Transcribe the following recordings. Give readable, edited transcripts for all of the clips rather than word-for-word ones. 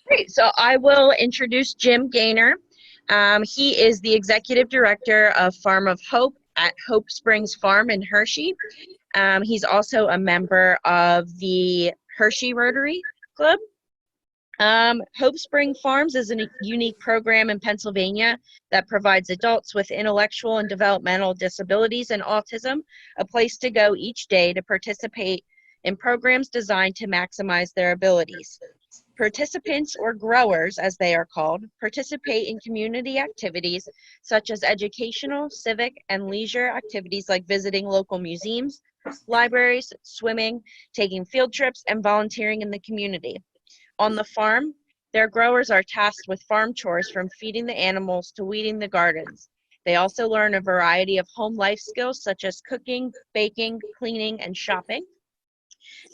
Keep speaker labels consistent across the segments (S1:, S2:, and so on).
S1: Great. So I will introduce Jim Gaynor. He is the executive director of Farm of Hope at Hope Springs Farm in Hershey. He's also a member of the Hershey Rotary Club. Hope Spring Farms is a unique program in Pennsylvania that provides adults with intellectual and developmental disabilities and autism a place to go each day to participate in programs designed to maximize their abilities. Participants, or growers as they are called, participate in community activities such as educational, civic, and leisure activities like visiting local museums, libraries, swimming, taking field trips, and volunteering in the community. On the farm, their growers are tasked with farm chores from feeding the animals to weeding the gardens. They also learn a variety of home life skills such as cooking, baking, cleaning, and shopping.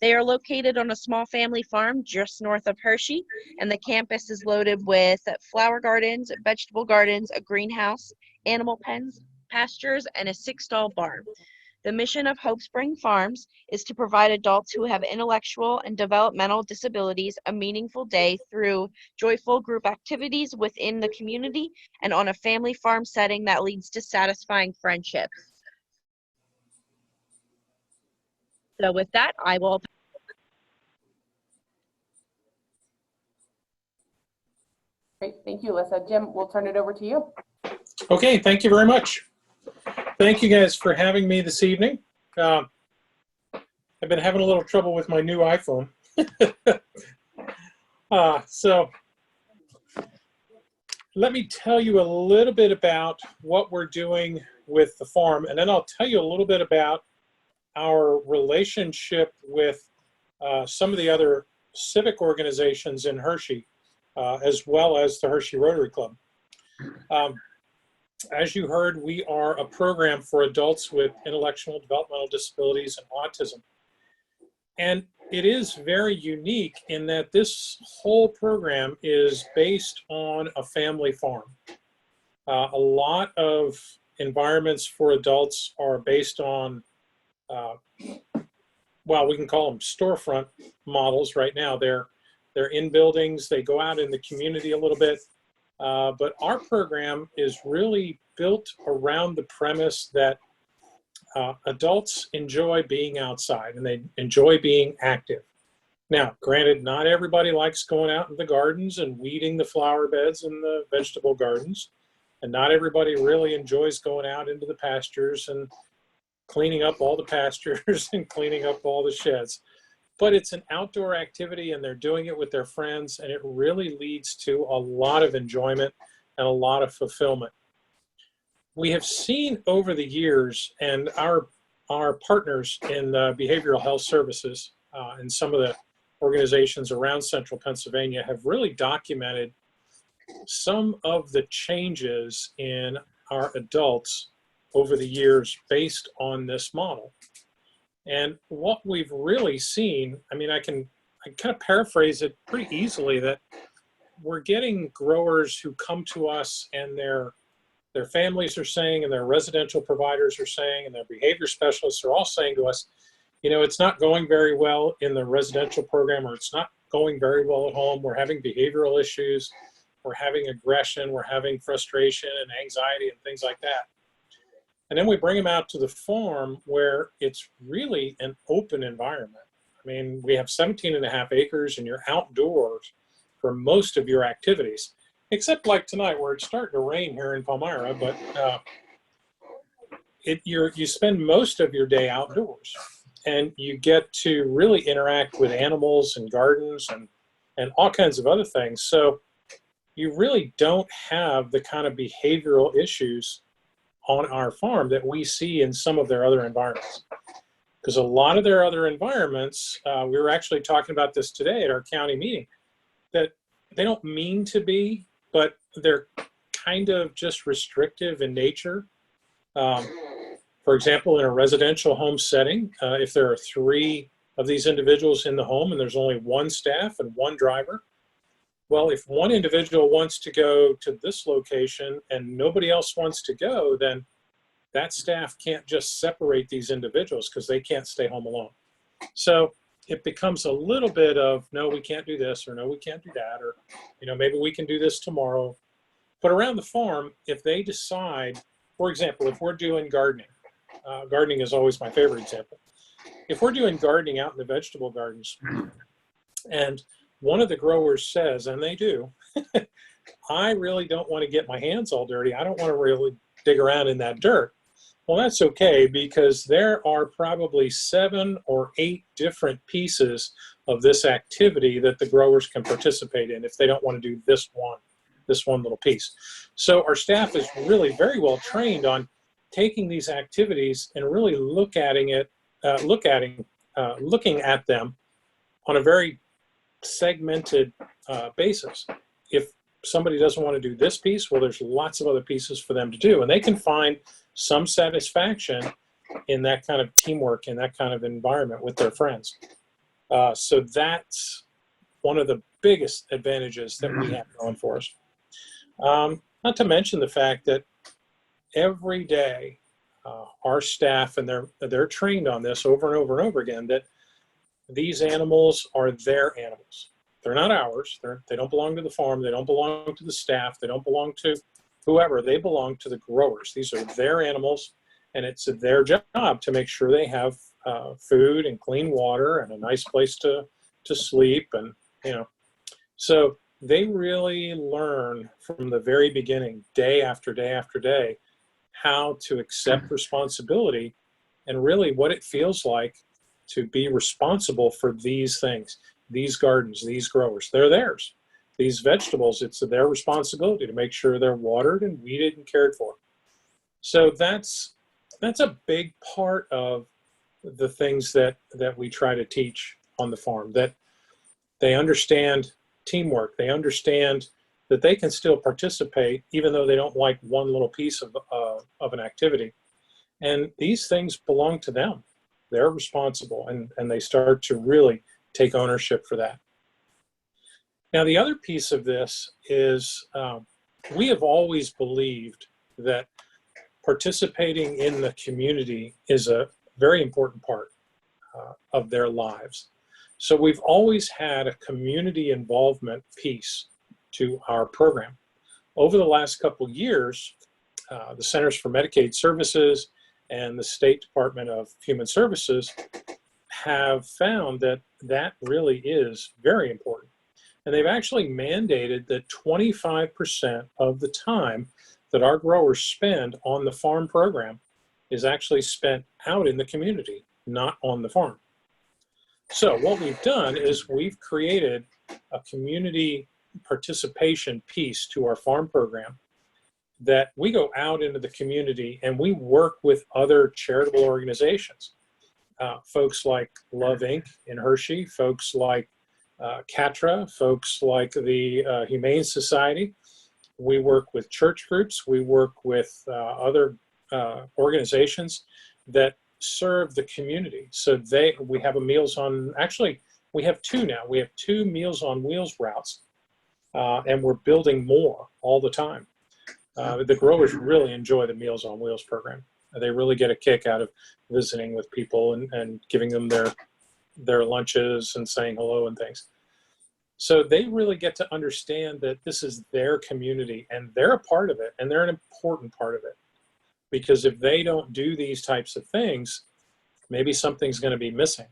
S1: They are located on a small family farm just north of Hershey, and the campus is loaded with flower gardens, vegetable gardens, a greenhouse, animal pens, pastures, and a 6-stall barn. The mission of Hope Spring Farms is to provide adults who have intellectual and developmental disabilities a meaningful day through joyful group activities within the community and on a family farm setting that leads to satisfying friendships. So with that, I will.
S2: Great, thank you, Alyssa. Jim, we'll turn it over to you.
S3: Okay, thank you very much. Thank you guys for having me this evening. I've been having a little trouble with my new iPhone. So let me tell you a little bit about what we're doing with the farm, and then I'll tell you a little bit about our relationship with some of the other civic organizations in Hershey, as well as the Hershey Rotary Club. As you heard, we are a program for adults with intellectual and developmental disabilities and autism. And it is very unique in that this whole program is based on a family farm. A lot of environments for adults are based on, well, we can call them storefront models right now. They're in buildings, they go out in the community a little bit. But our program is really built around the premise that adults enjoy being outside and they enjoy being active. Now, granted, not everybody likes going out in the gardens and weeding the flower beds and the vegetable gardens. And not everybody really enjoys going out into the pastures and cleaning up all the pastures and cleaning up all the sheds. But it's an outdoor activity and they're doing it with their friends, and it really leads to a lot of enjoyment and a lot of fulfillment. We have seen over the years, and our partners in behavioral health services and some of the organizations around central Pennsylvania have really documented some of the changes in our adults over the years based on this model. And what we've really seen, I mean, I kind of paraphrase it pretty easily, that we're getting growers who come to us and their families are saying, and their residential providers are saying, and their behavior specialists are all saying to us, you know, it's not going very well in the residential program, or it's not going very well at home. We're having behavioral issues, we're having aggression, we're having frustration and anxiety and things like that. And then we bring them out to the farm where it's really an open environment. I mean, we have 17.5 acres and you're outdoors for most of your activities, except like tonight where it's starting to rain here in Palmyra, but you spend most of your day outdoors and you get to really interact with animals and gardens and all kinds of other things. So you really don't have the kind of behavioral issues on our farm that we see in some of their other environments. Because a lot of their other environments, we were actually talking about this today at our county meeting, that they don't mean to be, but they're kind of just restrictive in nature. For example, in a residential home setting, if there are 3 of these individuals in the home and there's only 1 staff and 1 driver, well, if one individual wants to go to this location and nobody else wants to go, then that staff can't just separate these individuals because they can't stay home alone. So it becomes a little bit of, no, we can't do this, or no, we can't do that, or, maybe we can do this tomorrow. But around the farm, if they decide, for example, if we're doing gardening, gardening is always my favorite example. If we're doing gardening out in the vegetable gardens, and one of the growers says, and they do, I really don't want to get my hands all dirty. I don't want to really dig around in that dirt. Well, that's okay, because there are probably 7 or 8 different pieces of this activity that the growers can participate in if they don't want to do this one little piece. So our staff is really very well trained on taking these activities and really looking at them on a very segmented basis. If somebody doesn't want to do this piece, well, there's lots of other pieces for them to do, and they can find some satisfaction in that kind of teamwork, in that kind of environment with their friends. So that's one of the biggest advantages that we have going for us. Not to mention the fact that every day our staff, and they're trained on this over and over and over again, that these animals are their animals. They're not ours. They don't belong to the farm. They don't belong to the staff. They don't belong to whoever. They belong to the growers. These are their animals, and it's their job to make sure they have food and clean water and a nice place to sleep. And, so they really learn from the very beginning, day after day after day, how to accept responsibility and really what it feels like to be responsible for these things, these gardens, these growers. They're theirs. These vegetables, it's their responsibility to make sure they're watered and weeded and cared for. So that's a big part of the things that we try to teach on the farm, that they understand teamwork. They understand that they can still participate even though they don't like one little piece of an activity. And these things belong to them. They're responsible, and they start to really take ownership for that. Now, the other piece of this is we have always believed that participating in the community is a very important part of their lives. So we've always had a community involvement piece to our program. Over the last couple years, the Centers for Medicaid Services and the State Department of Human Services have found that that really is very important. And they've actually mandated that 25% of the time that our growers spend on the farm program is actually spent out in the community, not on the farm. So what we've done is we've created a community participation piece to our farm program, that we go out into the community and we work with other charitable organizations. Folks like Love Inc. in Hershey, folks like CATRA, folks like the Humane Society. We work with church groups. We work with other organizations that serve the community. So we have a Meals on, actually, we have 2 now. We have 2 Meals on Wheels routes, and we're building more all the time. The growers really enjoy the Meals on Wheels program. They really get a kick out of visiting with people and giving them their lunches and saying hello and things. So they really get to understand that this is their community and they're a part of it, and they're an important part of it. Because if they don't do these types of things, maybe something's going to be missing.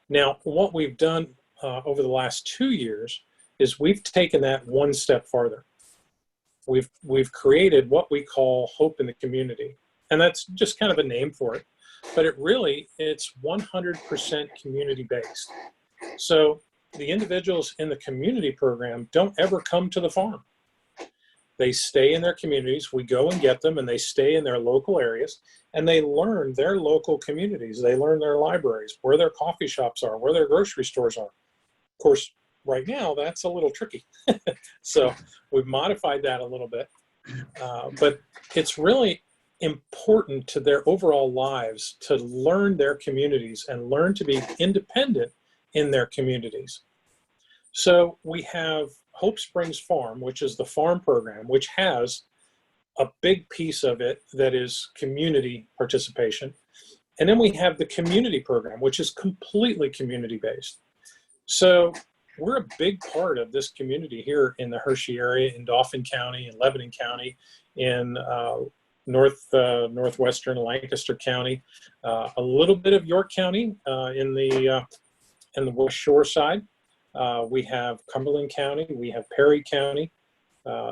S3: Now, what we've done over the last 2 years is we've taken that one step farther. We've created what we call Hope in the Community, and that's just kind of a name for it, but it's 100% community-based. So the individuals in the community program don't ever come to the farm. They stay in their communities. We go and get them, and they stay in their local areas, and they learn their local communities. They learn their libraries, where their coffee shops are, where their grocery stores are. Of course, right now, that's a little tricky. So we've modified that a little bit. But it's really important to their overall lives to learn their communities and learn to be independent in their communities. So we have Hope Springs Farm, which is the farm program, which has a big piece of it that is community participation. And then we have the community program, which is completely community-based. So we're a big part of this community here in the Hershey area, in Dauphin County, in Lebanon County, in northwestern Lancaster County, a little bit of York County in the West Shore side. We have Cumberland County, we have Perry County.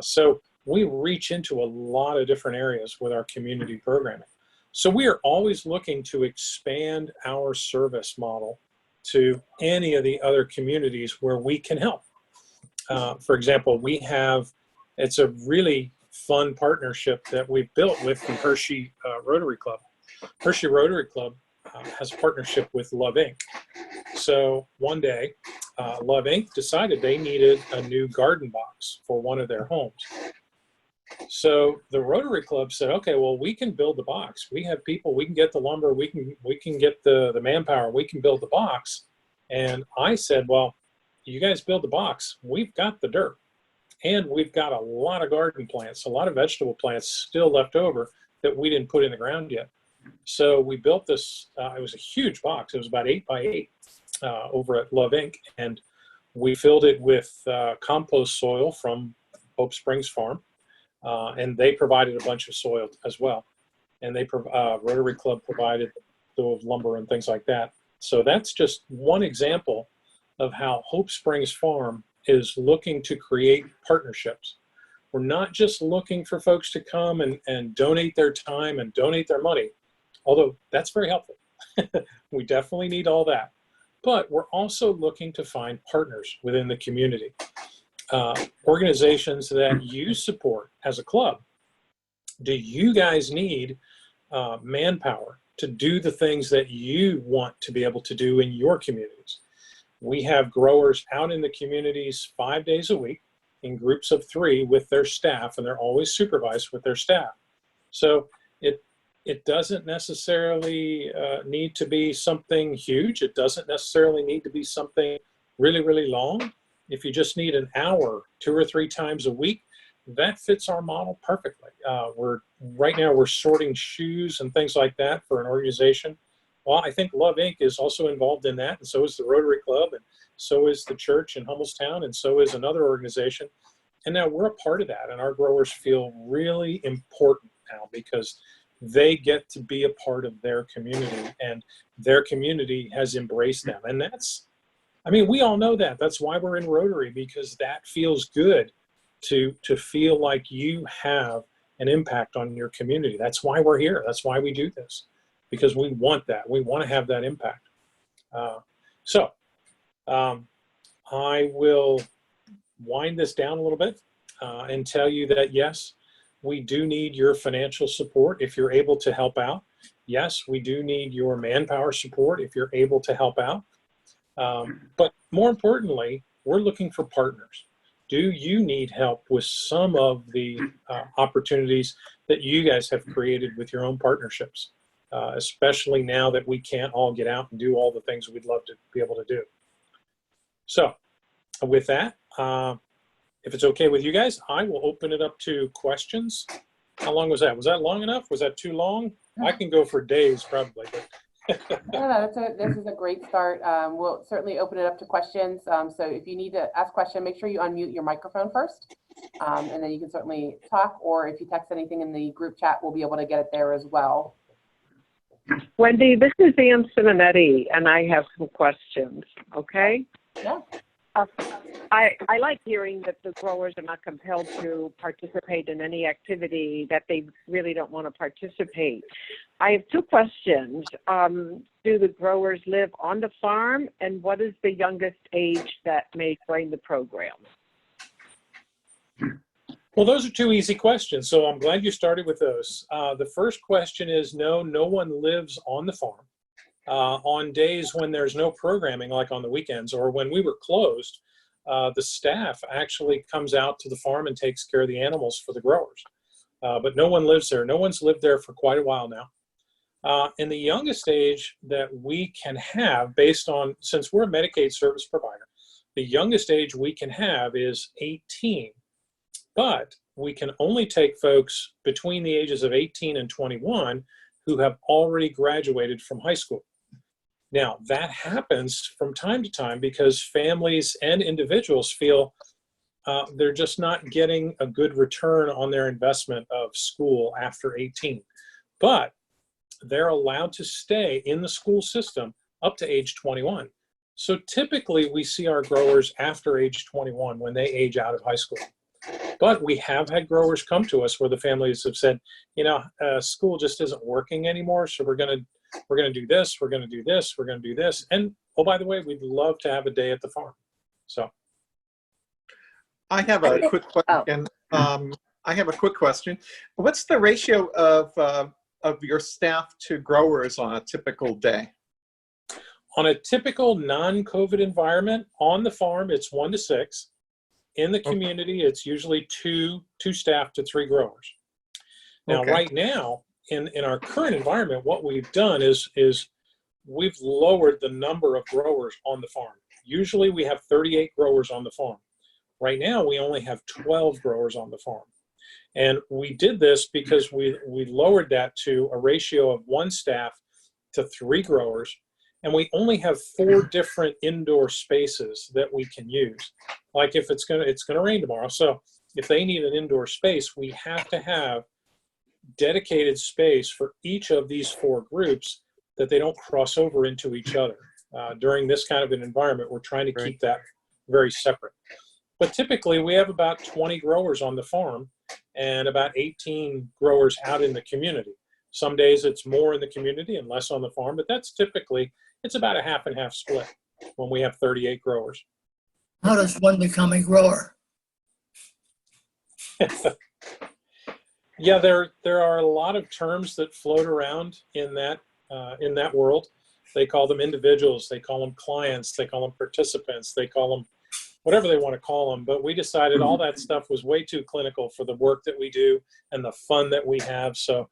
S3: So we reach into a lot of different areas with our community programming. So we are always looking to expand our service model to any of the other communities where we can help. For example, it's a really fun partnership that we've built with the Hershey Rotary Club. Hershey Rotary Club has a partnership with Love Inc. So one day, Love Inc. decided they needed a new garden box for one of their homes. So the Rotary Club said, okay, well, we can build the box. We have people, we can get the lumber, we can get the manpower, we can build the box. And I said, well, you guys build the box. We've got the dirt. And we've got a lot of garden plants, a lot of vegetable plants still left over that we didn't put in the ground yet. So we built this, it was a huge box. It was about 8 by 8 over at Love Inc. And we filled it with compost soil from Hope Springs Farm. And they provided a bunch of soil as well. And Rotary Club provided the lumber and things like that. So that's just one example of how Hope Springs Farm is looking to create partnerships. We're not just looking for folks to come and donate their time and donate their money, although that's very helpful. We definitely need all that. But we're also looking to find partners within the community, organizations that you support as a club. Do you guys need manpower to do the things that you want to be able to do in your communities? We have growers out in the communities 5 days a week in groups of 3 with their staff, and they're always supervised with their staff. So it doesn't necessarily need to be something huge. It doesn't necessarily need to be something really, really long. If you just need an hour 2 or 3 times a week, that fits our model perfectly. Right now we're sorting shoes and things like that for an organization. Well, I think Love Inc. is also involved in that, and so is the Rotary Club, and so is the church in Hummelstown, and so is another organization. And now we're a part of that, and our growers feel really important now because they get to be a part of their community, and their community has embraced them. And we all know that. That's why we're in Rotary, because that feels good to feel like you have an impact on your community. That's why we're here. That's why we do this, because we want that. We want to have that impact. I will wind this down a little bit and tell you that, yes, we do need your financial support if you're able to help out. Yes, we do need your manpower support if you're able to help out. But more importantly, we're looking for partners. Do you need help with some of the opportunities that you guys have created with your own partnerships, especially now that we can't all get out and do all the things we'd love to be able to do? So with that, if it's okay with you guys, I will open it up to questions. How long was that? Was that long enough? Was that too long? I can go for days probably.
S2: No, this is a great start. We'll certainly open it up to questions. So if you need to ask a question, make sure you unmute your microphone first, and then you can certainly talk, or if you text anything in the group chat, we'll be able to get it there as well.
S4: Wendy, this is Ann Simonetti, and I have some questions, okay?
S2: Yeah.
S4: I like hearing that the growers are not compelled to participate in any activity that they really don't want to participate. I have 2 questions. Do the growers live on the farm, and what is the youngest age that may join the program?
S3: Well, those are 2 easy questions, so I'm glad you started with those. The first question is no one lives on the farm. On days when there's no programming, like on the weekends or when we were closed, the staff actually comes out to the farm and takes care of the animals for the growers. But no one lives there. No one's lived there for quite a while now. And the youngest age that we can have, based on, since we're a Medicaid service provider, the youngest age we can have is 18. But we can only take folks between the ages of 18 and 21 who have already graduated from high school. Now, that happens from time to time because families and individuals feel they're just not getting a good return on their investment of school after 18. But they're allowed to stay in the school system up to age 21. So typically we see our growers after age 21 when they age out of high school. But we have had growers come to us where the families have said, school just isn't working anymore, so we're going to do this, we're going to do this, we're going to do this. And, oh, by the way, we'd love to have a day at the farm. So
S5: I have a quick question. I have a quick question. What's the ratio of your staff to growers on a typical day?
S3: On a typical non-COVID environment on the farm, it's 1 to 6. In the community, it's usually two staff to 3 growers. Now, right now, in our current environment, what we've done is we've lowered the number of growers on the farm. Usually we have 38 growers on the farm. Right now, we only have 12 growers on the farm. And we did this because we lowered that to a ratio of 1 staff to 3 growers. And we only have 4 different indoor spaces that we can use. Like if it's gonna rain tomorrow, so if they need an indoor space, we have to have dedicated space for each of these 4 groups that they don't cross over into each other. During this kind of an environment, we're trying to keep that very separate. But typically we have about 20 growers on the farm and about 18 growers out in the community. Some days it's more in the community and less on the farm, but that's typically, it's about a half and half split when we have 38 growers.
S6: How does one become a grower?
S3: Yeah, there are a lot of terms that float around in that world. They call them individuals, they call them clients, they call them participants, they call them whatever they want to call them. But we decided all that stuff was way too clinical for the work that we do and the fun that we have. So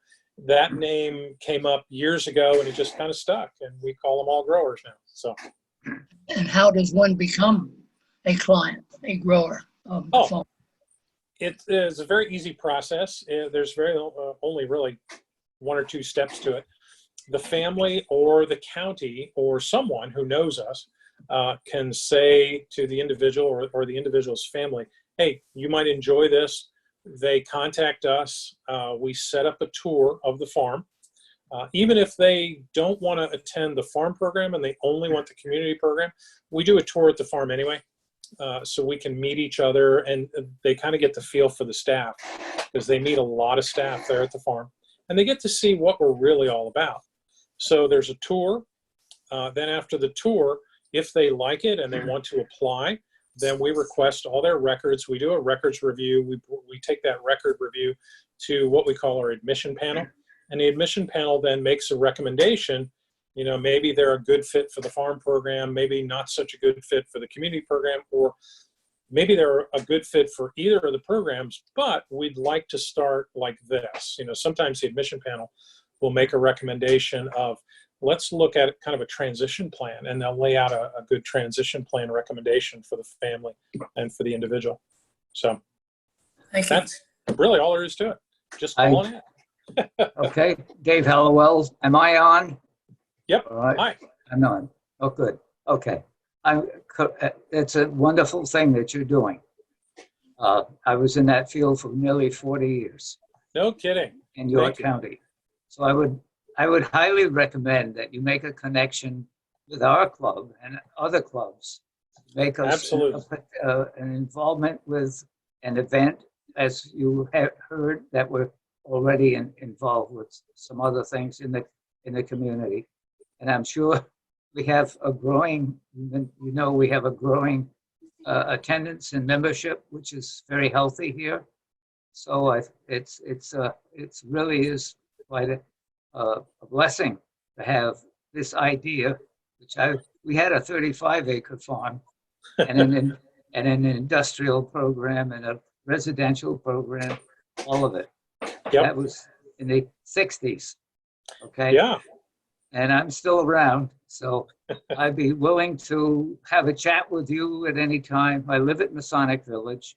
S3: that name came up years ago and it just kind of stuck, and we call them all growers now. So.
S6: And how does one become a client, a grower of the farm?
S3: It is a very easy process. There's only really 1 or 2 steps to it. The family or the county or someone who knows us can say to the individual or the individual's family, hey, you might enjoy this. They contact us. We set up a tour of the farm. Even if they don't want to attend the farm program and they only want the community program, we do a tour at the farm anyway. So we can meet each other, and they kind of get the feel for the staff because they meet a lot of staff there at the farm, and they get to see what we're really all about. So there's a tour. Then after the tour, if they like it and they want to apply, then we request all their records. We do a records review. We take that record review to what we call our admission panel, and the admission panel then makes a recommendation. Maybe they're a good fit for the farm program, maybe not such a good fit for the community program, or maybe they're a good fit for either of the programs, but we'd like to start like this. Sometimes the admission panel will make a recommendation of, let's look at kind of a transition plan, and they'll lay out a good transition plan recommendation for the family and for the individual. So that's really all there is to it. Just call on it.
S7: Okay, Dave Hallowell, am I on?
S3: Yep.
S7: All right.
S3: Hi.
S7: I'm on. Oh, good. Okay. It's a wonderful thing that you're doing. I was in that field for nearly 40 years.
S3: No kidding.
S7: In York County. So I would highly recommend that you make a connection with our club and other clubs. Make us an involvement with an event, as you have heard, that we're already involved with some other things in the community. And I'm sure we have a growing, we have a growing attendance and membership, which is very healthy here. So it's really is quite a blessing to have this idea, which we had a 35-acre farm and an industrial program and a residential program, all of it. Yep. That was in the 60s. Okay.
S3: Yeah.
S7: And I'm still around, so I'd be willing to have a chat with you at any time. I live at Masonic Village,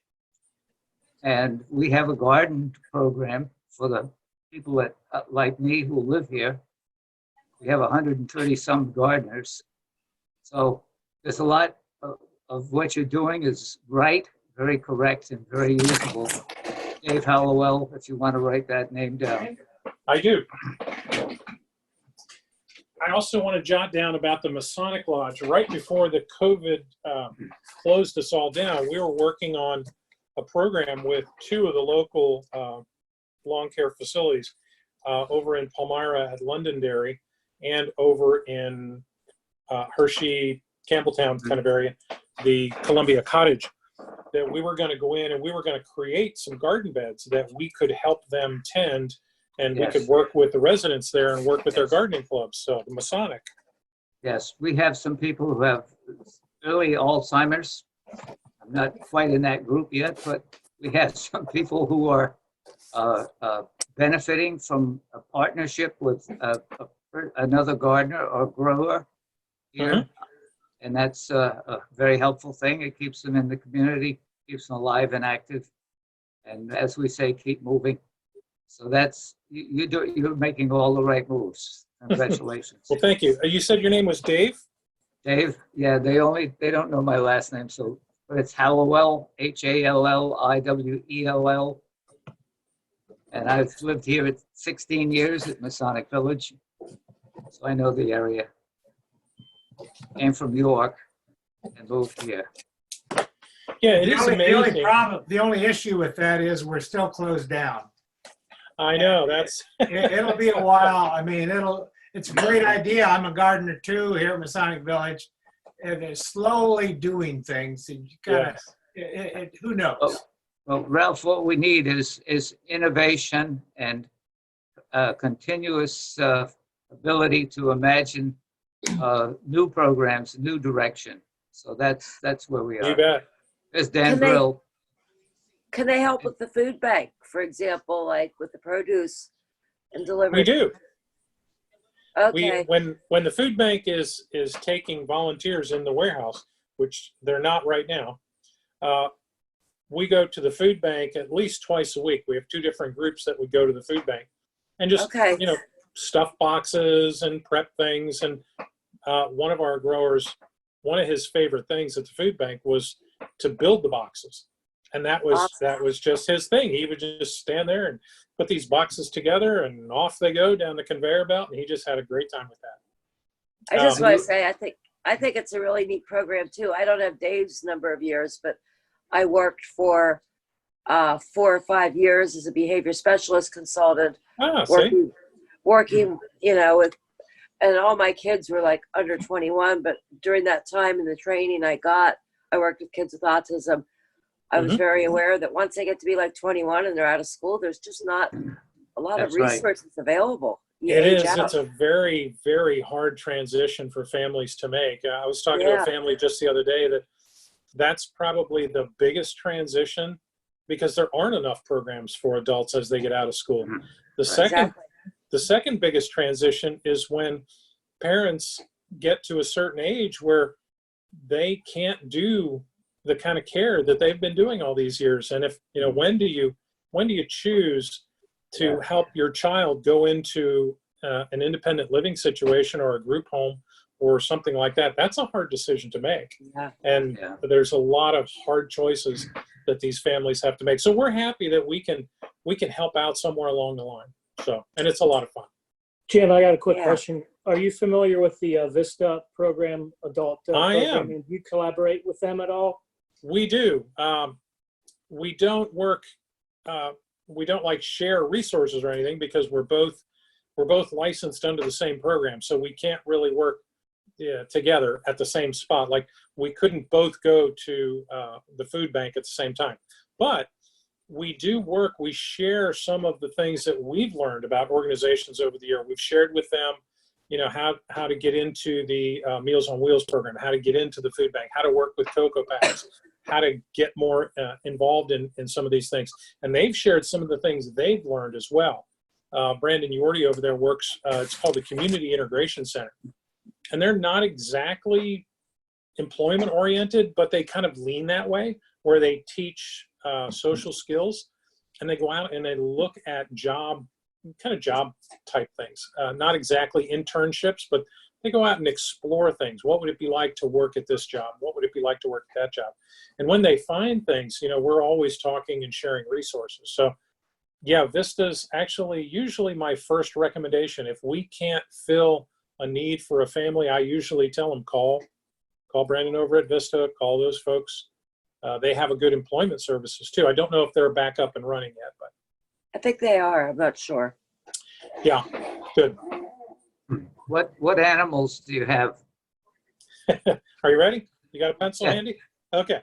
S7: and we have a garden program for the people that, like me who live here. We have 130 some gardeners. So there's a lot of what you're doing is right, very correct, and very usable. Dave Hallowell, if you want to write that name down.
S3: I do. I also want to jot down about the Masonic Lodge. Right before the COVID closed us all down, we were working on a program with two of the local lawn care facilities over in Palmyra at Londonderry and over in Hershey, Campbelltown kind of area, the Columbia Cottage, that we were going to go in and we were going to create some garden beds that we could help them tend, and we could work with the residents there and work with their gardening clubs. So the Masonic.
S7: Yes, we have some people who have early Alzheimer's. I'm not quite in that group yet, but we have some people who are benefiting from a partnership with another gardener or grower here. And that's a very helpful thing. It keeps them in the community, keeps them alive and active. And as we say, keep moving. So that's, you're making all the right moves. Congratulations.
S3: Well, thank you. You said your name was Dave?
S7: Dave, yeah, they don't know my last name, so, but it's Hallowell, Hallwell. And I've lived here at 16 years at Masonic Village, so I know the area. Came from York and moved here.
S3: Yeah, it is amazing.
S8: The only issue with that is we're still closed down.
S3: I know, that's...
S8: It'll be a while. I mean, it's a great idea. I'm a gardener too here at Masonic Village. And they're slowly doing things. And you gotta, who knows?
S7: Well, Ralph, what we need is innovation and continuous ability to imagine new programs, new direction. So that's where we are.
S3: You bet.
S7: There's Dan Brill.
S9: Can they help with the food bank, for example, like with the produce and delivery?
S3: We do.
S9: Okay.
S3: When the food bank is taking volunteers in the warehouse, which they're not right now, we go to the food bank at least twice a week. We have two different groups that would go to the food bank and just stuff boxes and prep things. And one of our growers, one of his favorite things at the food bank was to build the boxes. And that was just his thing. He would just stand there and put these boxes together and off they go down the conveyor belt. And he just had a great time with that.
S9: I just want to say, I think it's a really neat program too. I don't have Dave's number of years, but I worked for 4 or 5 years as a behavior specialist consultant, working, with, and all my kids were like under 21. But during that time in the training I worked with kids with autism. I was very aware that once they get to be like 21 and they're out of school, there's just not a lot of resources available.
S3: It is. It's a very, very hard transition for families to make. I was talking to a family just the other day that's probably the biggest transition because there aren't enough programs for adults as they get out of school. The second biggest transition is when parents get to a certain age where they can't do the kind of care that they've been doing all these years. And if, when do you choose to help your child go into an independent living situation or a group home or something like that? That's a hard decision to make. And there's a lot of hard choices that these families have to make. So we're happy that we can help out somewhere along the line. So, and it's a lot of fun.
S10: Jim, I got a quick question. Are you familiar with the Vista Program, adult program?
S3: am.
S10: Do you collaborate with them at all?
S3: We do. We don't work. We don't like share resources or anything because we're both licensed under the same program, so we can't really work together at the same spot. Like we couldn't both go to the food bank at the same time, but we do work. We share some of the things that we've learned about organizations over the year. We've shared with them, how to get into the Meals on Wheels program, how to get into the food bank, how to work with Cocoa Packs, how to get more involved in some of these things. And they've shared some of the things they've learned as well. Brandon Yorty over there works, it's called the Community Integration Center. And they're not exactly employment oriented, but they kind of lean that way, where they teach social skills, and they go out and they look at job kind of job type things. Not exactly internships, but they go out and explore things. What would it be like to work at this job? What would it be like to work at that job? And when they find things, we're always talking and sharing resources. So yeah, Vista's actually usually my first recommendation. If we can't fill a need for a family, I usually tell them, call Brandon over at Vista, call those folks. They have a good employment services too. I don't know if they're back up and running yet, but
S9: I think they are. I'm not sure.
S3: yeah, good.
S7: What animals do you have?
S3: Are you ready? You got a pencil
S7: Yeah.
S3: handy? Okay.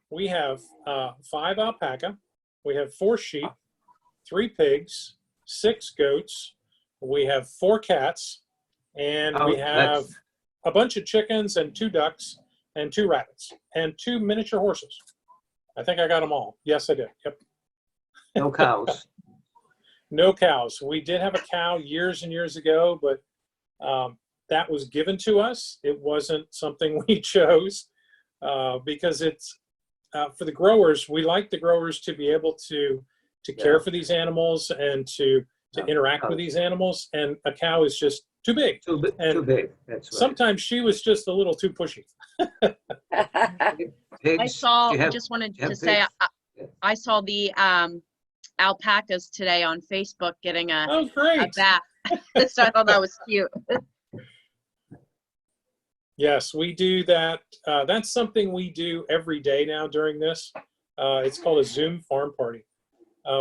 S3: We have 5 alpaca. We have 4 sheep, 3 pigs, 6 goats. We have 4 cats, and we have a bunch of chickens and 2 ducks and 2 rabbits and 2 miniature horses. I think I got them all. Yes, I did. Yep.
S7: No cows.
S3: No cows. We did have a cow years and years ago, but that was given to us. It wasn't something we chose because it's for the growers. We like the growers to be able to care for these animals and to interact with these animals. And a cow is just too big.
S7: Too big. That's right.
S3: Sometimes she was just a little too pushy.
S7: Pigs,
S1: I just wanted to say, I saw the alpacas today on Facebook getting a bath. So I thought that was cute.
S3: Yes, we do that. That's something we do every day now during this. It's called a Zoom farm party.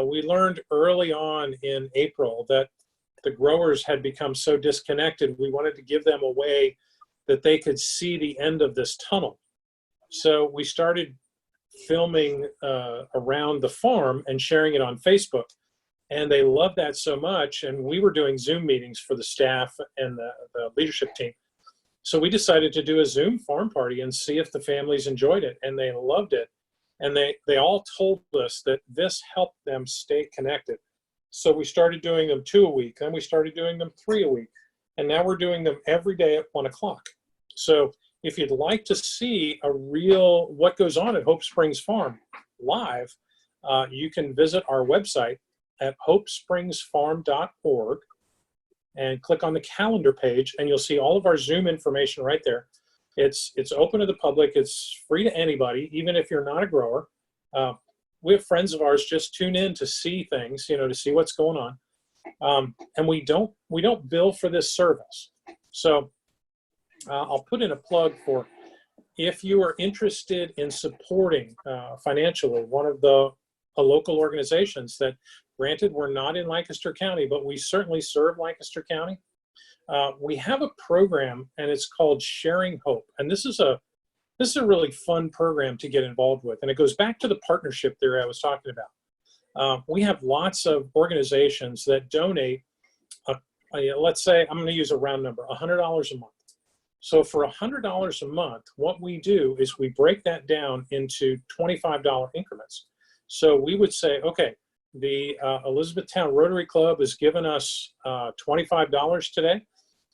S3: We learned early on in April that the growers had become so disconnected. We wanted to give them a way that they could see the end of this tunnel. So we started filming around the farm and sharing it on Facebook. And they loved that so much. And we were doing Zoom meetings for the staff and the leadership team. So we decided to do a Zoom farm party and see if the families enjoyed it. And they loved it. And they all told us that this helped them stay connected. So we started doing them 2 a week. Then we started doing them 3 a week. And now we're doing them every day at 1 o'clock. So if you'd like to see a real what goes on at Hope Springs Farm live, you can visit our website at hopespringsfarm.org and click on the calendar page, and you'll see all of our Zoom information right there. It's open to the public. It's free to anybody, even if you're not a grower. We have friends of ours just tune in to see things, to see what's going on. And we don't bill for this service. So I'll put in a plug for if you are interested in supporting financially one of the local organizations that, granted, we're not in Lancaster County, but we certainly serve Lancaster County. We have a program, and it's called Sharing Hope. And this is a really fun program to get involved with. And it goes back to the partnership theory I was talking about. We have lots of organizations that donate, let's say, I'm going to use a round number, $100 a month. So for $100 a month, what we do is we break that down into $25 increments. So we would say, okay, the Elizabethtown Rotary Club has given us $25 today.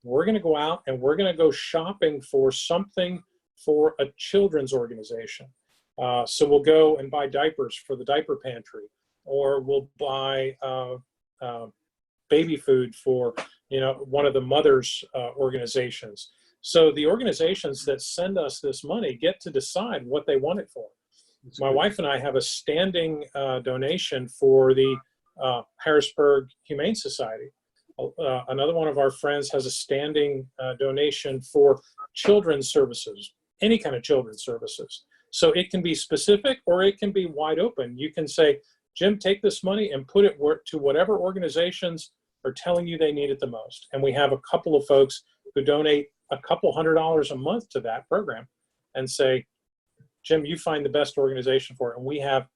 S3: We're going to go out and we're going to go shopping for something for a children's organization. So we'll go and buy diapers for the diaper pantry, or we'll buy baby food for one of the mothers' organizations. So the organizations that send us this money get to decide what they want it for. My wife and I have a standing donation for the Harrisburg Humane Society. Another one of our friends has a standing donation for children's services, any kind of children's services. So it can be specific or it can be wide open. You can say, Jim, take this money and put it to whatever organizations are telling you they need it the most. And we have a couple of folks who donate a couple $100 a month to that program and say, Jim, you find the best organization for it. And we have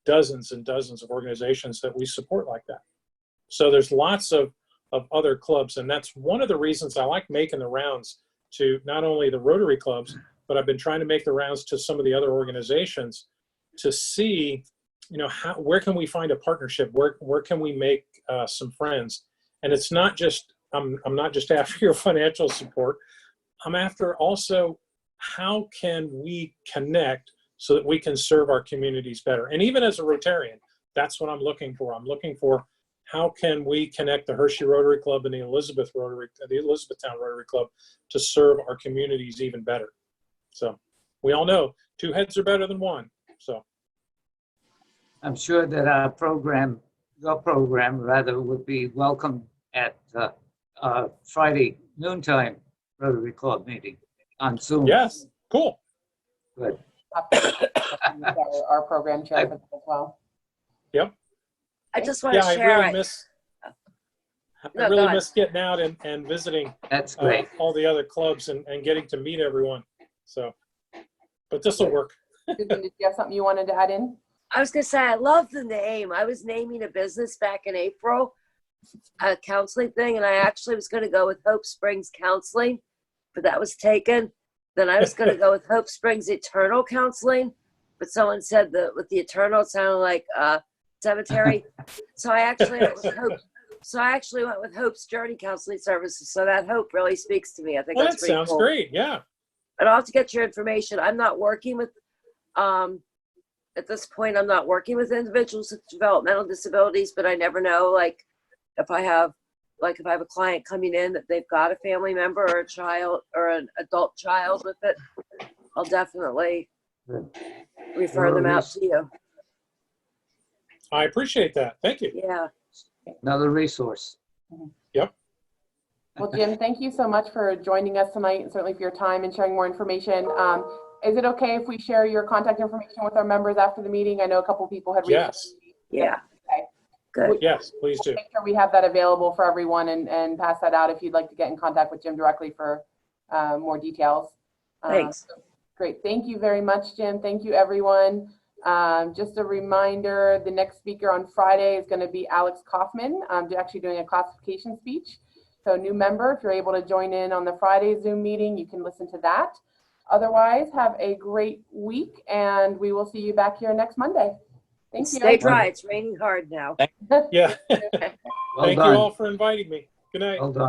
S3: dozens and dozens of organizations that we support like that. So there's lots of other clubs. And that's one of the reasons I like making the rounds to not only the Rotary clubs, but I've been trying to make the rounds to some of the other organizations to see, where can we find a partnership? Where can we make some friends? And it's not just, I'm not just after your financial support. I'm after also, how can we connect so that we can serve our communities better? And even as a Rotarian, that's what I'm looking for. I'm looking for, how can we connect the Hershey Rotary Club and the Elizabethtown Rotary Club to serve our communities even better. So we all know 2 heads are better than 1. So
S7: I'm sure that our program, your program rather, would be welcome at Friday noontime Rotary Club meeting on Zoom.
S3: yes, cool.
S7: Good.
S2: Our program chair for that as well.
S3: Yep.
S9: I just want to
S3: I
S9: share
S3: really
S9: it.
S3: miss.
S9: No,
S3: I really
S9: go on.
S3: miss getting out and visiting
S7: That's great.
S3: all the other clubs and getting to meet everyone. So, but this will work.
S2: Susan, did you have something you wanted to add in?
S9: I was going to say, I love the name. I was naming a business back in April, a counseling thing, and I actually was going to go with Hope Springs Counseling, but that was taken. Then I was going to go with Hope Springs Eternal Counseling, but someone said that with the Eternal, it sounded like cemetery. So I actually went with Hope. So I actually went with Hope's Journey Counseling Services. So that Hope really speaks to me. I think
S3: Well,
S9: that's
S3: that
S9: pretty
S3: sounds
S9: cool.
S3: great. Yeah.
S9: But I'll have to get your information. I'm not working with, at this point, I'm not working with individuals with developmental disabilities, but I never know, like, if I have a client coming in that they've got a family member or a child or an adult child with it, I'll definitely refer them out to you.
S3: I appreciate that. Thank you.
S9: Yeah.
S7: Another resource.
S3: Yep.
S2: Well, Jim, thank you so much for joining us tonight, and certainly for your time and sharing more information. Is it okay if we share your contact information with our members after the meeting? I know a couple of people had reached out.
S3: Yes.
S9: Yeah.
S2: Okay.
S9: Good.
S3: Yes, please do.
S2: Make sure we have that available for everyone and pass that out if you'd like to get in contact with Jim directly for more details.
S9: Thanks.
S2: Great. Thank you very much, Jim. Thank you, everyone. Just a reminder, the next speaker on Friday is going to be Alex Kaufman, actually doing a classification speech. So new member, if you're able to join in on the Friday Zoom meeting, you can listen to that. Otherwise, have a great week, and we will see you back here next Monday. Thank you.
S9: Stay dry. It's raining hard now.
S3: Yeah.
S7: Well
S3: Thank
S7: done.
S3: you all for inviting me. Good night.
S7: Well done.